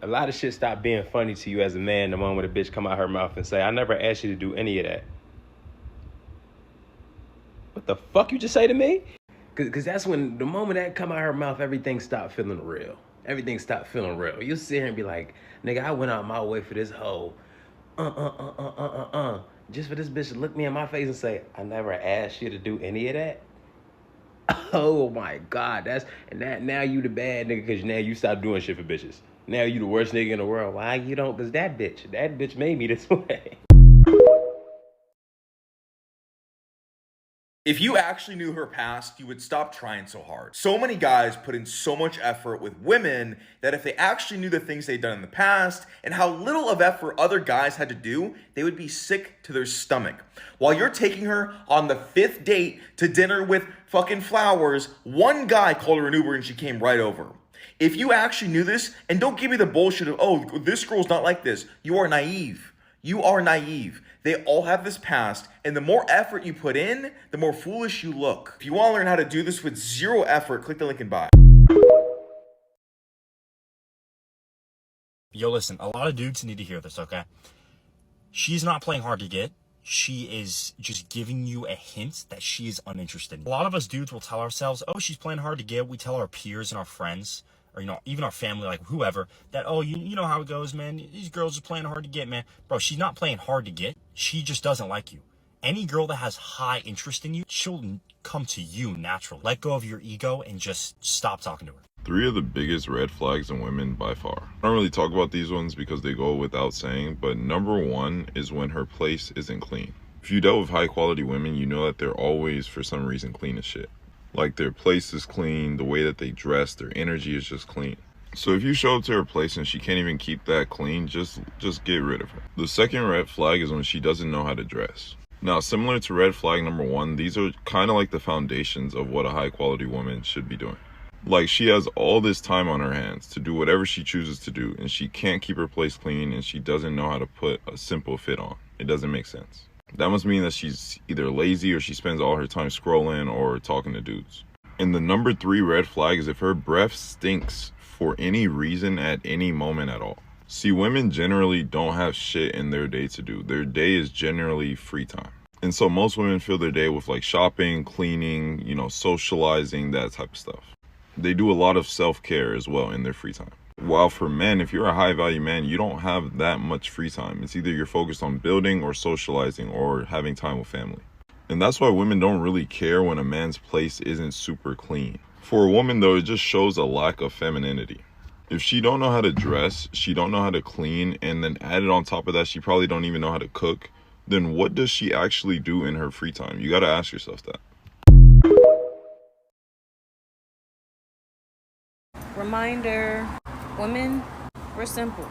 A lot of shit stop being funny to you as a man the moment a bitch come out her mouth and say, I never asked you to do any of that. What the fuck you just say to me? Cause that's when the moment that come out her mouth, everything stop feeling real. Everything stop feeling real. You sit here and be like, nigga, I went out my way for this hoe. Just for this bitch to look me in my face and say, I never asked you to do any of that. Oh my God, now you the bad nigga because now you stop doing shit for bitches. Now you the worst nigga in the world. Why you don't? Because that bitch made me this way. If you actually knew her past, you would stop trying so hard. So many guys put in so much effort with women that if they actually knew the things they'd done in the past and how little of effort other guys had to do, they would be sick to their stomach. While you're taking her on the 5th date to dinner with fucking flowers, one guy called her an Uber and she came right over. If you actually knew this, and don't give me the bullshit of, oh, this girl's not like this. You are naive. You are naive. They all have this past, and the more effort you put in, the more foolish you look. If you want to learn how to do this with zero effort, click the link in bio. Yo, listen, a lot of dudes need to hear this, okay? She's not playing hard to get. She is just giving you a hint that she is uninterested. A lot of us dudes will tell ourselves, oh, she's playing hard to get. We tell our peers and our friends, or, you know, even our family, like whoever, that, oh, you know how it goes, man. These girls are playing hard to get, man. Bro, she's not playing hard to get. She just doesn't like you. Any girl that has high interest in you, she'll come to you naturally. Let go of your ego and just stop talking to her. 3 of the biggest red flags in women by far. I don't really talk about these ones because they go without saying, but number 1 is when her place isn't clean. If you dealt with high quality women, you know that they're always, for some reason, clean as shit. Like their place is clean, the way that they dress, their energy is just clean. So if you show up to her place and she can't even keep that clean, just get rid of her. The second red flag is when she doesn't know how to dress. Now, similar to red flag number 1, these are kind of like the foundations of what a high quality woman should be doing. Like, she has all this time on her hands to do whatever she chooses to do, and she can't keep her place clean, and she doesn't know how to put a simple fit on. It doesn't make sense. That must mean that she's either lazy or she spends all her time scrolling or talking to dudes. And the number 3 red flag is if her breath stinks for any reason at any moment at all. See, women generally don't have shit in their day to do. Their day is generally free time. And so most women fill their day with like shopping, cleaning, you know, socializing, that type of stuff. They do a lot of self-care as well in their free time. While for men, if you're a high value man, you don't have that much free time. It's either you're focused on building or socializing or having time with family. And that's why women don't really care when a man's place isn't super clean. For a woman though, it just shows a lack of femininity. If she don't know how to dress, she don't know how to clean, and then added on top of that, she probably don't even know how to cook, then what does she actually do in her free time? You gotta ask yourself that. Reminder, women, we're simple.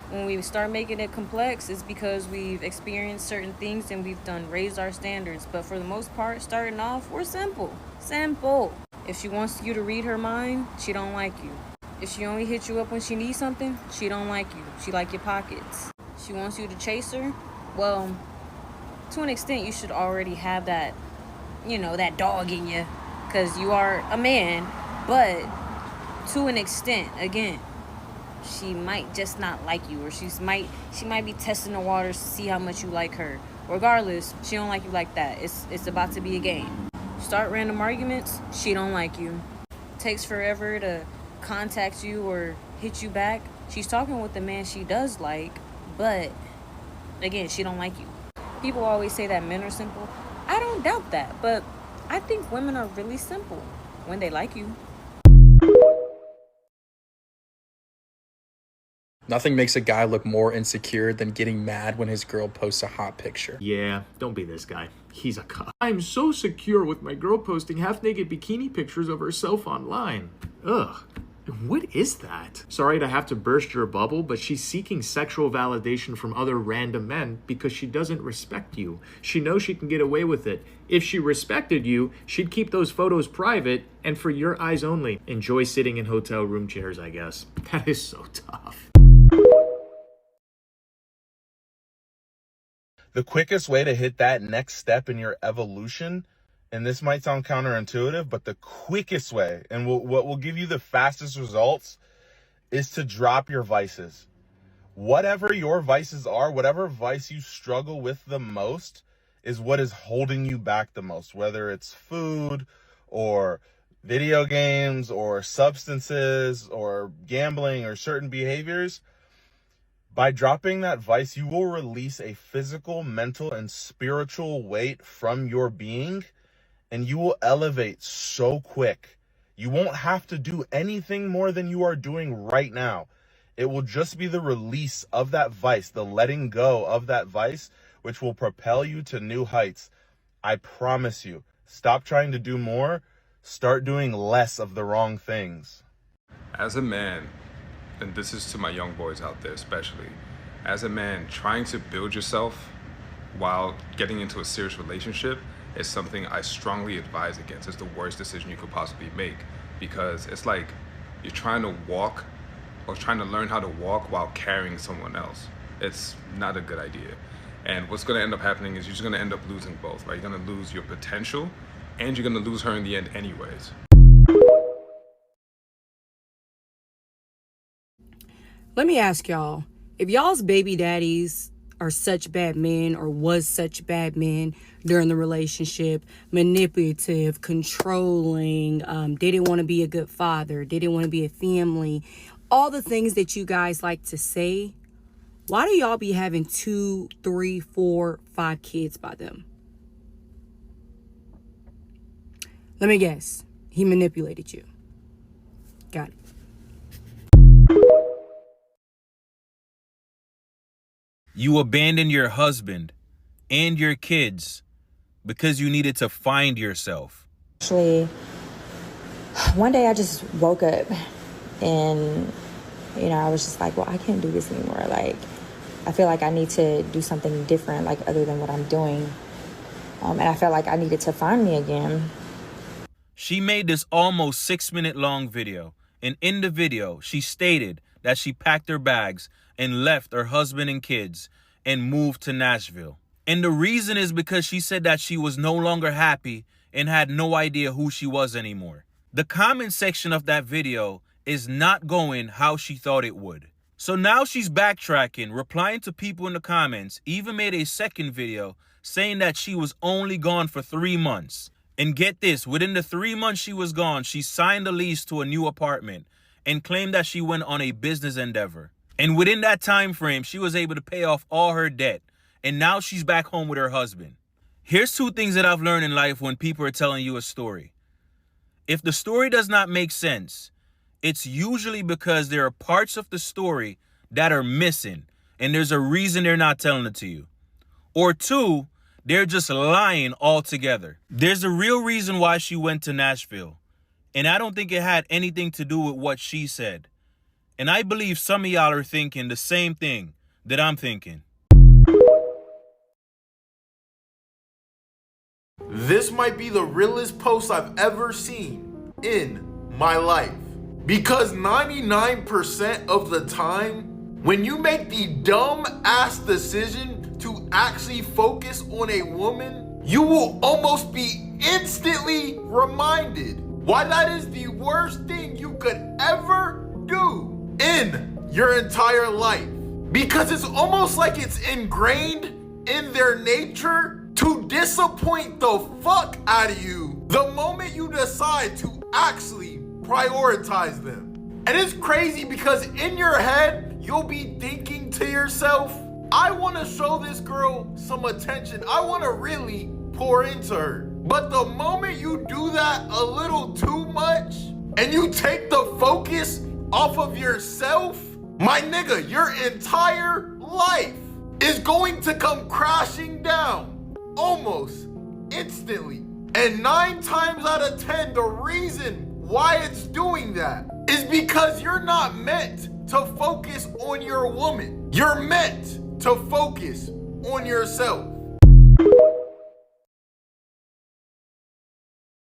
When we start making it complex, it's because we've experienced certain things and we've raised our standards. But for the most part, starting off, we're simple. Simple. If she wants you to read her mind, she don't like you. If she only hits you up when she needs something, she don't like you. She like your pockets. She wants you to chase her. Well, to an extent, you should already have that, you know, that dog in you, because you are a man. But to an extent, again, she might just not like you, or she might be testing the waters to see how much you like her. Regardless, she don't like you like that. It's about to be a game. Start random arguments, she don't like you. Takes forever to contact you or hit you back. She's talking with the man she does like, but again, she don't like you. People always say that men are simple. I don't doubt that, but I think women are really simple when they like you. Nothing makes a guy look more insecure than getting mad when his girl posts a hot picture. Yeah, don't be this guy. He's a cuck. I'm so secure with my girl posting half-naked bikini pictures of herself online. Ugh. What is that? Sorry to have to burst your bubble, but she's seeking sexual validation from other random men because she doesn't respect you. She knows she can get away with it. If she respected you, she'd keep those photos private and for your eyes only. Enjoy sitting in hotel room chairs, I guess. That is so tough. The quickest way to hit that next step in your evolution, and this might sound counterintuitive, but the quickest way and what will give you the fastest results is to drop your vices. Whatever your vices are, whatever vice you struggle with the most is what is holding you back the most, whether it's food or video games or substances or gambling or certain behaviors. By dropping that vice, you will release a physical, mental, and spiritual weight from your being, and you will elevate so quick. You won't have to do anything more than you are doing right now. It will just be the release of that vice, the letting go of that vice, which will propel you to new heights. I promise you. Stop trying to do more. Start doing less of the wrong things. As a man, and this is to my young boys out there especially, as a man, trying to build yourself while getting into a serious relationship is something I strongly advise against. It's the worst decision you could possibly make, because it's like you're trying to walk or trying to learn how to walk while carrying someone else. It's not a good idea. And what's gonna end up happening is you're just gonna end up losing both, right? You're gonna lose your potential and you're gonna lose her in the end anyways. Let me ask y'all, if y'all's baby daddies are such bad men or was such bad men during the relationship, manipulative, controlling, didn't want to be a good father, didn't want to be a family, all the things that you guys like to say, why do y'all be having 2, 3, 4, 5 kids by them? Let me guess. He manipulated you. Got it. You abandoned your husband and your kids because you needed to find yourself. Actually, one day I just woke up and, I was just like, well, I can't do this anymore. Like, I feel like I need to do something different, like, other than what I'm doing. And I felt like I needed to find me again. She made this almost 6-minute long video. And in the video, she stated that she packed her bags and left her husband and kids and moved to Nashville. And the reason is because she said that she was no longer happy and had no idea who she was anymore. The comment section of that video is not going how she thought it would. So now she's backtracking, replying to people in the comments, even made a second video saying that she was only gone for 3 months. And get this, within the 3 months she was gone, she signed a lease to a new apartment and claimed that she went on a business endeavor. And within that time frame, she was able to pay off all her debt. And now she's back home with her husband. Here's 2 things that I've learned in life when people are telling you a story. If the story does not make sense, it's usually because there are parts of the story that are missing, and there's a reason they're not telling it to you. Or 2, they're just lying altogether. There's a real reason why she went to Nashville, and I don't think it had anything to do with what she said. And I believe some of y'all are thinking the same thing that I'm thinking. This might be the realest post I've ever seen in my life. Because 99% of the time, when you make the dumb ass decision to actually focus on a woman, you will almost be instantly reminded why that is the worst thing you could ever do in your entire life. Because it's almost like it's ingrained in their nature to disappoint the fuck out of you the moment you decide to actually prioritize them. And it's crazy because in your head, you'll be thinking to yourself, I want to show this girl some attention. I want to really pour into her. But the moment you do that a little too much and you take the focus off of yourself, my nigga, your entire life is going to come crashing down almost instantly. And 9 times out of 10, the reason why it's doing that is because you're not meant to focus on your woman. You're meant to focus on yourself.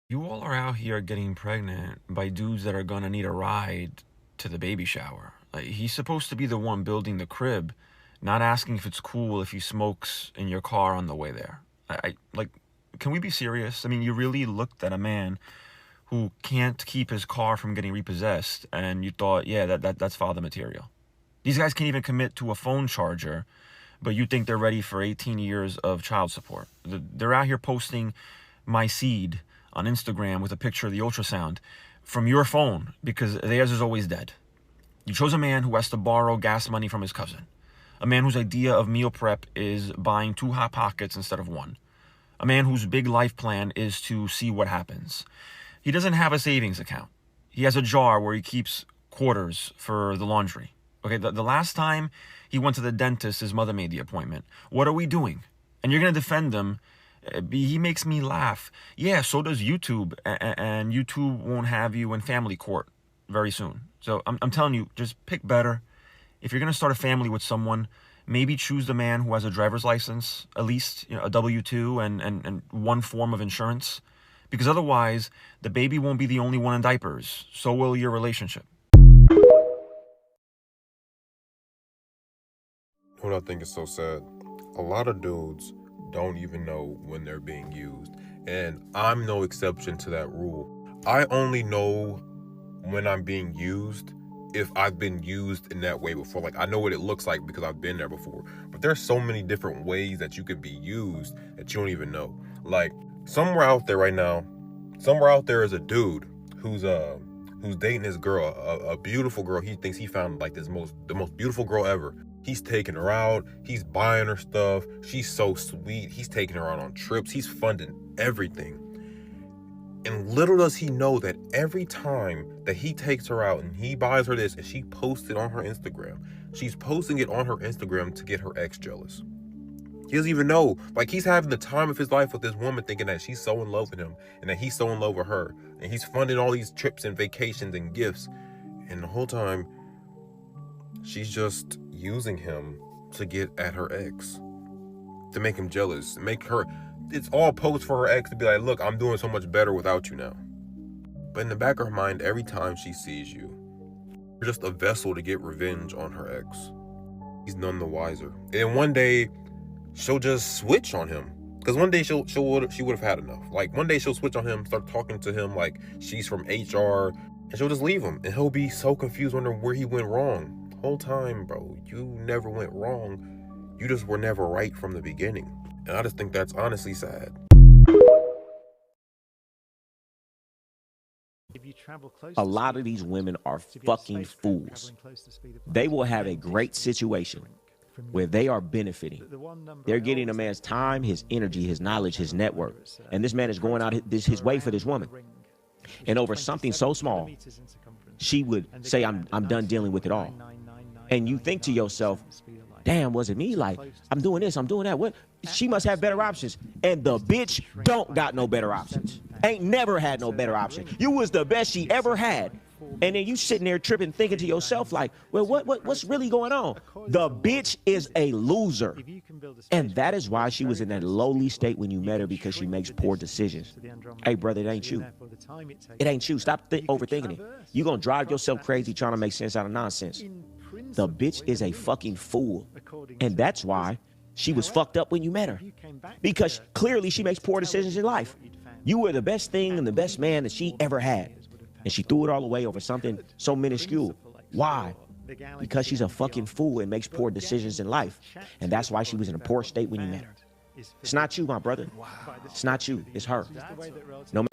You all are out here getting pregnant by dudes that are gonna need a ride to the baby shower. Like, he's supposed to be the one building the crib, not asking if it's cool if he smokes in your car on the way there. Like, can we be serious? I mean, you really looked at a man who can't keep his car from getting repossessed, and you thought, yeah, that's father material. These guys can't even commit to a phone charger, but you think they're ready for 18 years of child support. They're out here posting my seed on Instagram with a picture of the ultrasound from your phone because theirs is always dead. You chose a man who has to borrow gas money from his cousin. A man whose idea of meal prep is buying 2 Hot Pockets instead of 1. A man whose big life plan is to see what happens. He doesn't have a savings account. He has a jar where he keeps quarters for the laundry. Okay, the last time he went to the dentist, his mother made the appointment. What are we doing? And you're going to defend him. He makes me laugh. Yeah, so does YouTube. And YouTube won't have you in family court very soon. So I'm telling you, just pick better. If you're going to start a family with someone, maybe choose the man who has a driver's license, at least a W-2 and one form of insurance. Because otherwise, the baby won't be the only one in diapers. So will your relationship. What I think is so sad, a lot of dudes don't even know when they're being used. And I'm no exception to that rule. I only know when I'm being used if I've been used in that way before. Like, I know what it looks like because I've been there before. But there's so many different ways that you could be used that you don't even know. Like, somewhere out there right now, somewhere out there is a dude who's dating this girl, a beautiful girl. He thinks he found like the most beautiful girl ever. He's taking her out. He's buying her stuff. She's so sweet. He's taking her out on trips. He's funding everything. And little does he know that every time that he takes her out and he buys her this and she posts it on her Instagram, she's posting it on her Instagram to get her ex jealous. He doesn't even know. Like, he's having the time of his life with this woman thinking that she's so in love with him and that he's so in love with her. And he's funding all these trips and vacations and gifts. And the whole time, she's just using him to get at her ex, to make him jealous, make her, it's all posts for her ex to be like, look, I'm doing so much better without you now. But in the back of her mind, every time she sees you, you're just a vessel to get revenge on her ex. He's none the wiser. And one day, she'll just switch on him. Because one day she would have had enough. Like, one day she'll switch on him, start talking to him like she's from HR, and she'll just leave him. And he'll be so confused, wondering where he went wrong. Whole time, bro, you never went wrong. You just were never right from the beginning. And I just think that's honestly sad. A lot of these women are fucking fools. They will have a great situation where they are benefiting. They're getting a man's time, his energy, his knowledge, his network. And this man is going out his way for this woman. And over something so small, she would say, I'm done dealing with it all. And you think to yourself, damn, was it me? Like, I'm doing this, I'm doing that. What? She must have better options. And the bitch don't got no better options. Ain't never had no better option. You was the best she ever had. And then you sitting there tripping, thinking to yourself like, well, what's really going on? The bitch is a loser. And that is why she was in that lowly state when you met her, because she makes poor decisions. Hey, brother, it ain't you. It ain't you. Stop overthinking it. You're going to drive yourself crazy trying to make sense out of nonsense. The bitch is a fucking fool. And that's why she was fucked up when you met her. Because clearly she makes poor decisions in life. You were the best thing and the best man that she ever had. And she threw it all away over something so minuscule. Why? Because she's a fucking fool and makes poor decisions in life. And that's why she was in a poor state when you met her. It's not you, my brother. It's not you. It's her. No